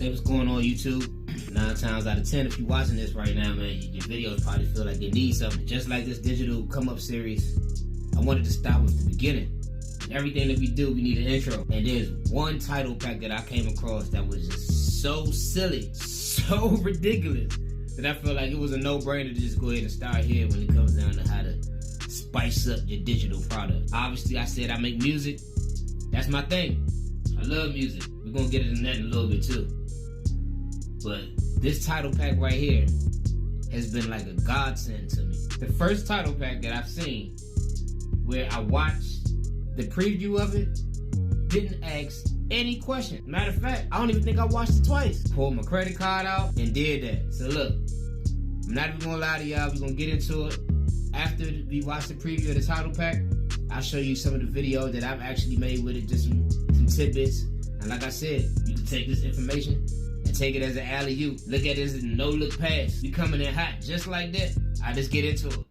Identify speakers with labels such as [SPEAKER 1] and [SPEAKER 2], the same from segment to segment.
[SPEAKER 1] Say what's going on, YouTube. 9 times out of 10, if you're watching this right now, man, your videos probably feel like they need something. Just like this digital come up series, I wanted to start with the beginning. Everything that we do, we need an intro. And there's one title pack that I came across that was just so silly, so ridiculous, that I feel like it was a no-brainer to just go ahead and start here when it comes down to how to spice up your digital product. Obviously, I said I make music. That's my thing. I love music. We're gonna get into that in a little bit too. But this title pack right here has been like a godsend to me. The first title pack that I've seen where I watched the preview of it, didn't ask any question. Matter of fact, I don't even think I watched it twice. Pulled my credit card out and did that. So look, I'm not even gonna lie to y'all. We're gonna get into it. After we watch the preview of the title pack, I'll show you some of the videos that I've actually made with it, just some tidbits. And like I said, you can take this information and take it as an alley-oop. Look at it as a no-look pass. We coming in hot just like that. I just get into it.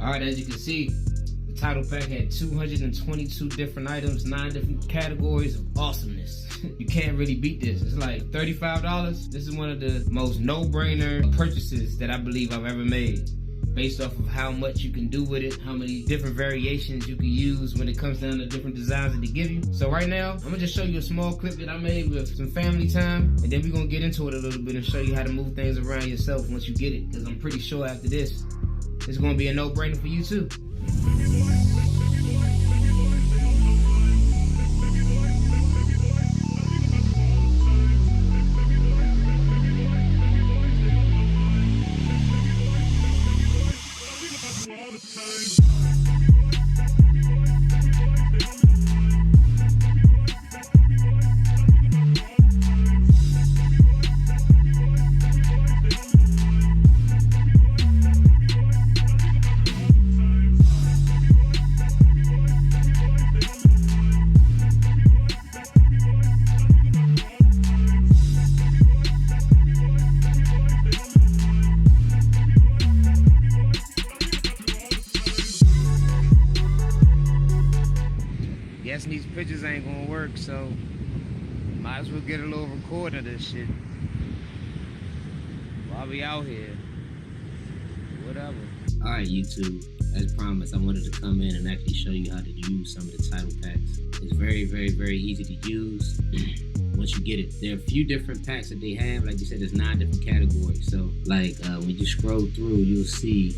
[SPEAKER 1] Alright, as you can see, the title pack had 222 different items, 9 different categories of awesomeness. You can't really beat this. It's like $35. This is one of the most no-brainer purchases that I believe I've ever made, based off of how much you can do with it, how many different variations you can use when it comes down to different designs that they give you. So right now, I'm gonna just show you a small clip that I made with some family time, and then we're gonna get into it a little bit and show you how to move things around yourself once you get it, because I'm pretty sure after this, it's gonna be a no-brainer for you too. Guessing these pictures ain't gonna work, so might as well get a little recording of this shit while we out here. Whatever. Alright, YouTube. As promised, I wanted to come in and actually show you how to use some of the title packs. It's very, very, very easy to use once you get it. There are a few different packs that they have. Like you said, there's 9 different categories. So, like, when you scroll through, you'll see.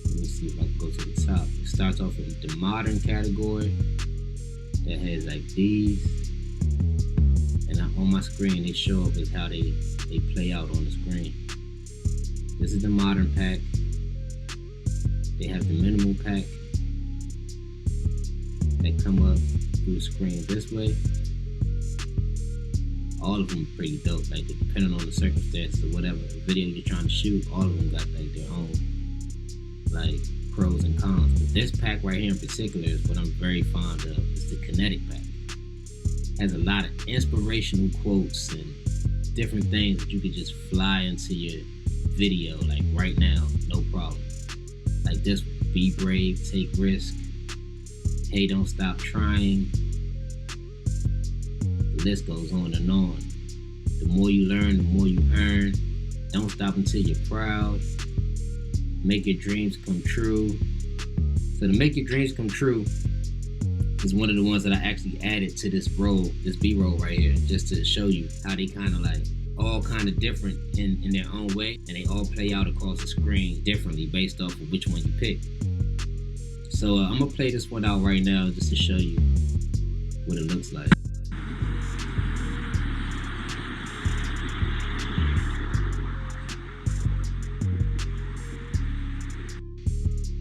[SPEAKER 1] Let me see if I can go to the top. It starts off with the modern category that has like these. And on my screen, they show up as how they play out on the screen. This is the modern pack. They have the minimal pack that come up through the screen this way. All of them are pretty dope, like depending on the circumstances or whatever video you're trying to shoot, all of them got like their own like pros and cons. But this pack right here in particular is what I'm very fond of. It's the kinetic pack. Has a lot of inspirational quotes and different things that you could just fly into your video like right now, no problem. Like this one, be brave, take risk, hey, don't stop trying. The list goes on and on. The more you learn, the more you earn. Don't stop until you're proud. Make your dreams come true. So to make your dreams come true is one of the ones that I actually added to this roll, this B-roll right here, just to show you how they kind of like all kind of different in their own way, and they all play out across the screen differently based off of which one you pick. So I'm gonna play this one out right now just to show you what it looks like.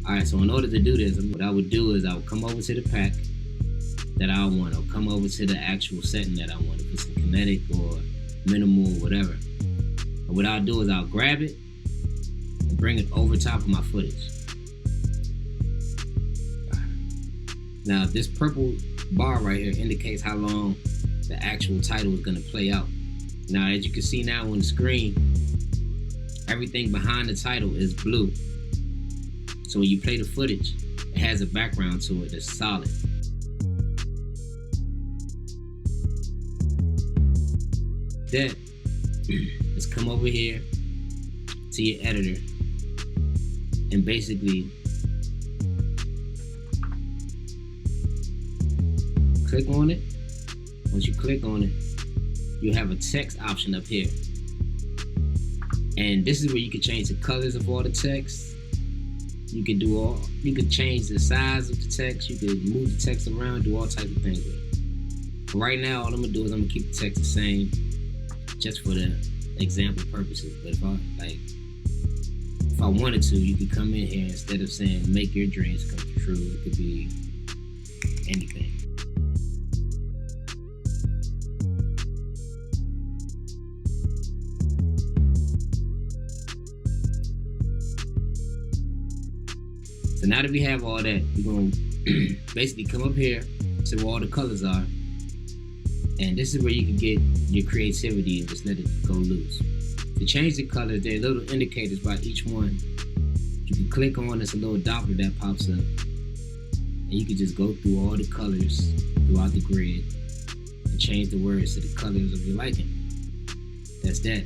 [SPEAKER 1] Alright, so in order to do this, what I would do is I would come over to the pack that I want, or come over to the actual setting that I want, if it's a kinetic or minimal or whatever. And what I'll do is I'll grab it and bring it over top of my footage. Now this purple bar right here indicates how long the actual title is gonna play out. Now as you can see now on the screen, everything behind the title is blue. So when you play the footage, it has a background to it that's solid. Then, let's come over here to your editor and basically click on it. Once you click on it, you have a text option up here. And this is where you can change the colors of all the text. You can change the size of the text, you can move the text around, do all types of things with it. But right now, all I'm gonna do is I'm gonna keep the text the same, just for the example purposes. But if I wanted to, you could come in here, instead of saying make your dreams come true, it could be anything. So now that we have all that, we're gonna basically come up here to where all the colors are. And this is where you can get your creativity and just let it go loose. To change the colors, there are little indicators by each one. You can click on, it's a little doppler that pops up. And you can just go through all the colors throughout the grid and change the words to the colors of your liking. That's that.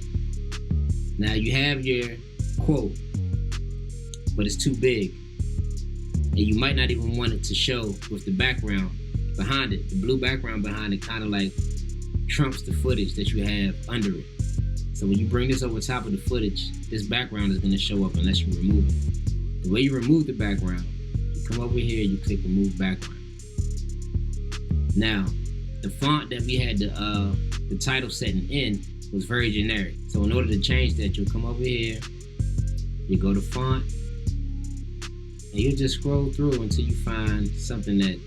[SPEAKER 1] Now you have your quote, but it's too big. And you might not even want it to show with the background behind it. The blue background behind it kind of like trumps the footage that you have under it. So when you bring this over top of the footage, this background is going to show up unless you remove it. The way you remove the background, you come over here, you click remove background. Now, the font that we had the title setting in was very generic. So in order to change that, you'll come over here, you go to font, and you'll just scroll through until you find something that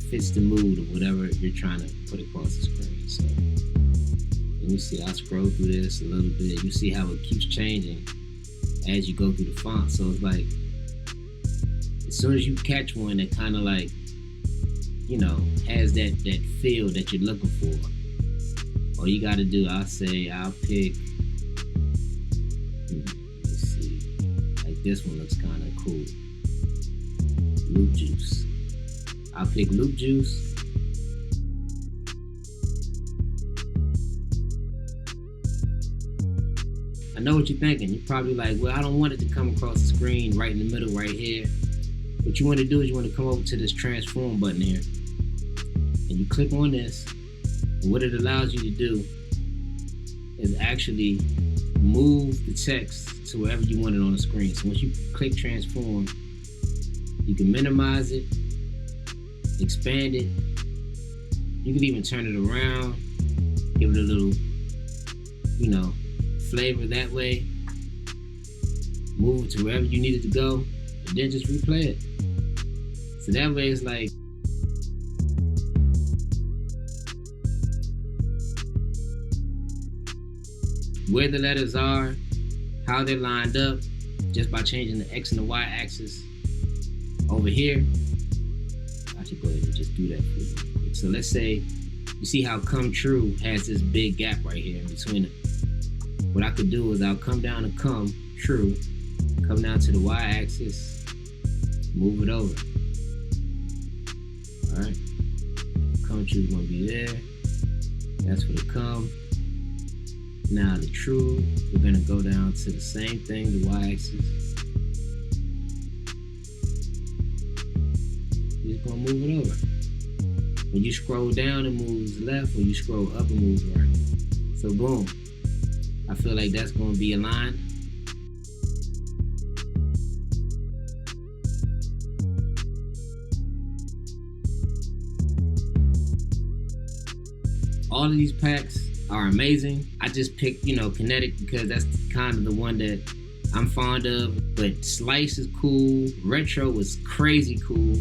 [SPEAKER 1] fits the mood of whatever you're trying to put across the screen. So let me see, I'll scroll through this a little bit. You see how it keeps changing as you go through the font. So it's like, as soon as you catch one that kind of like, you know, has that feel that you're looking for, all you gotta do, I'll pick, let's see, like this one looks kind of cool. Loop Juice. I'll pick Loop Juice. I know what you're thinking. You're probably like, well, I don't want it to come across the screen right in the middle right here. What you want to do is you want to come over to this transform button here. And you click on this. And what it allows you to do is actually move the text to wherever you want it on the screen. So once you click transform, you can minimize it, expand it. You can even turn it around, give it a little, you know, flavor that way. Move it to wherever you need it to go, and then just replay it. So that way it's like, where the letters are, how they're lined up, just by changing the X and the Y axis. Over here, I should go ahead and just do that for you. So let's say, you see how Come True has this big gap right here in between it. What I could do is I'll come down to Come True, come down to the Y axis, move it over. All right, Come True is gonna be there. That's for the come. Now the true, we're gonna go down to the same thing, the Y axis. You're just gonna move it over. When you scroll down, it moves left. When you scroll up, it moves right. So boom. I feel like that's gonna be aligned. All of these packs are amazing. I just picked, you know, Kinetic because that's kind of the one that I'm fond of. But Slice is cool. Retro was crazy cool.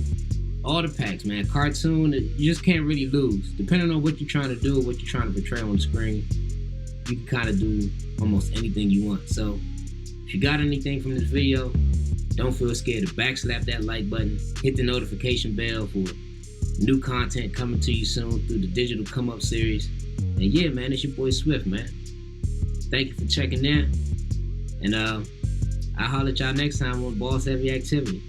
[SPEAKER 1] All the packs, man. Cartoon, you just can't really lose. Depending on what you're trying to do, what you're trying to portray on the screen, you can kind of do almost anything you want. So if you got anything from this video, don't feel scared to backslap that like button. Hit the notification bell for new content coming to you soon through the Digital Come Up series. And yeah, man, it's your boy Swift, man. Thank you for checking in. And I'll holler at y'all next time on Boss Heavy Activity.